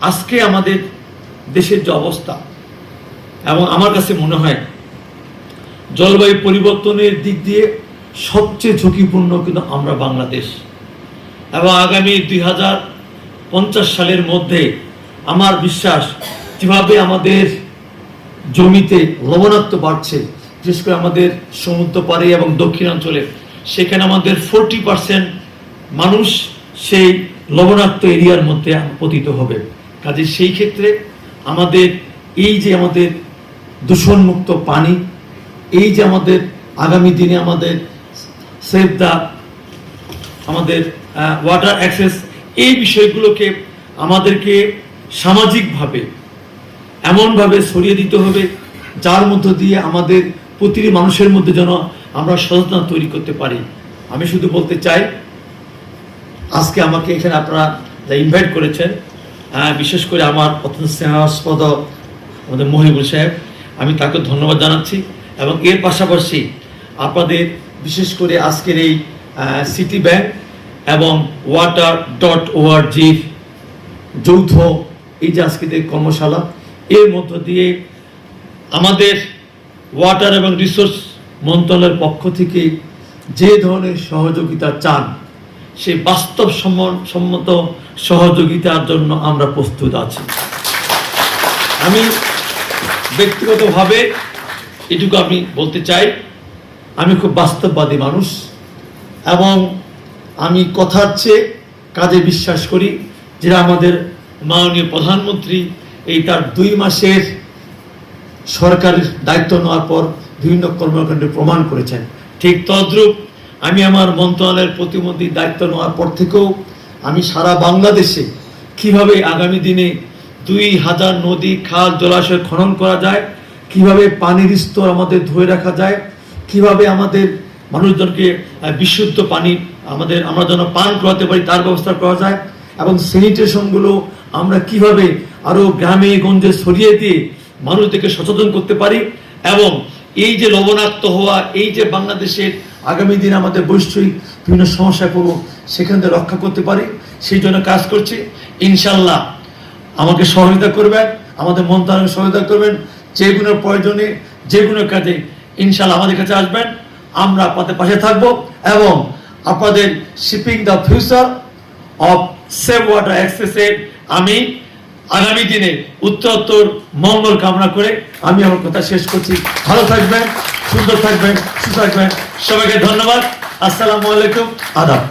আজকে আমাদের দেশের যে অবস্থা, এবং আমার কাছে মনে হয় জলবায়ু পরিবর্তনের দিক দিয়ে সবচেয়ে ঝুঁকিপূর্ণ কিন্তু আমরা বাংলাদেশ। এবং আগামী 2050 সালের মধ্যে আমার বিশ্বাস যেভাবে আমাদের জমিতে লবণাক্ত বাড়ছে, বিশেষ করে আমাদের সমুদ্র পাড়ে এবং দক্ষিণাঞ্চলে, সেখানে আমাদের 40% মানুষ সেই লবণাক্ত এরিয়ার মধ্যে পতিত হবে। কাজে সেই ক্ষেত্রে আমাদের এই যে আমাদের দূষণমুক্ত পানি, এই যে আমাদের আগামী দিনে আমাদের সেভ দ্য আমাদের ওয়াটার অ্যাক্সেস, এই বিষয়গুলোকে আমাদেরকে সামাজিকভাবে এমনভাবে ছড়িয়ে দিতে হবে যার মধ্য দিয়ে আমাদের প্রতিটি মানুষের মধ্যে যেন আমরা সচেতনতা তৈরি করতে পারি। আমি শুধু বলতে চাই, আজকে আমাকে এখানে আপনারা যা ইনভাইট করেছেন, বিশেষ করে আমার অত্যন্ত স্নেহাস্পদ আমাদের মহিবুল সাহেব, আমি তাকে ধন্যবাদ জানাচ্ছি। এবং এর পাশাপাশি আপনাদের বিশেষ করে আজকের এই সিটি ব্যাংক এবং water.org যৌথ এই যে আজকের কর্মশালা, এর মধ্য দিয়ে আমাদের ওয়াটার এবং রিসোর্স মন্ত্রণালয়ের পক্ষ থেকে যে ধরনের সহযোগিতা চান, সেই বাস্তবসম্মত সহযোগিতার জন্য আমরা প্রস্তুত আছি। আমি ব্যক্তিগতভাবে এটুকু আমি বলতে চাই, আমি খুব বাস্তববাদী মানুষ এবং আমি কথার চেয়ে কাজে বিশ্বাস করি, যেটা আমাদের মাননীয় প্রধানমন্ত্রী এই তার 2 মাসের সরকারের দায়িত্ব নেওয়ার পর বিভিন্ন কর্মকাণ্ডে প্রমাণ করেছেন। ঠিক তদ্রূপ আমি আমার মন্ত্রণালয়ের প্রতিমন্ত্রীর দায়িত্ব নেওয়ার পর থেকেও আমি সারা বাংলাদেশে কিভাবে আগামী দিনে 2000 নদী, খাল, জলাশয় খনন করা যায়, কিভাবে পানির স্তর আমাদের ধরে রাখা যায়, কিভাবে আমাদের মানুষজনকে বিশুদ্ধ পানি আমরা যেন পান করাতে পারি তার ব্যবস্থা করা যায়, এবং স্যানিটেশনগুলো আমরা কিভাবে আরও গ্রামে গঞ্জে ছড়িয়ে দিয়ে মানুষদেরকে সচেতন করতে পারি, এবং এই যে লবণাক্ত হওয়া, এই যে বাংলাদেশের আগামী দিনে আমাদের বৈশ্বিক বিভিন্ন সমস্যায় পড়ব, সেখান থেকে রক্ষা করতে পারি, সেই জন্য কাজ করছি। ইনশাল্লাহ আমাকে সহযোগিতা করবেন, আমাদের মন্ত্রণালয় সহযোগিতা করবেন, যে কোনো প্রয়োজনে যে কোনো কাজে ইনশাল্লাহ আমাদের কাছে আসবেন, আমরা আপনাদের পাশে থাকব এবং আপনাদের shipping the future of save water অ্যাক্সেসের আমি আগামী দিনে উত্তরোত্তর মঙ্গল কামনা করে আমি আমার কথা শেষ করছি। ভালো থাকবেন, সুন্দর থাকবেন, সুস্থ থাকবেন। সবাইকে ধন্যবাদ। আসসালামু আলাইকুম, আদাব।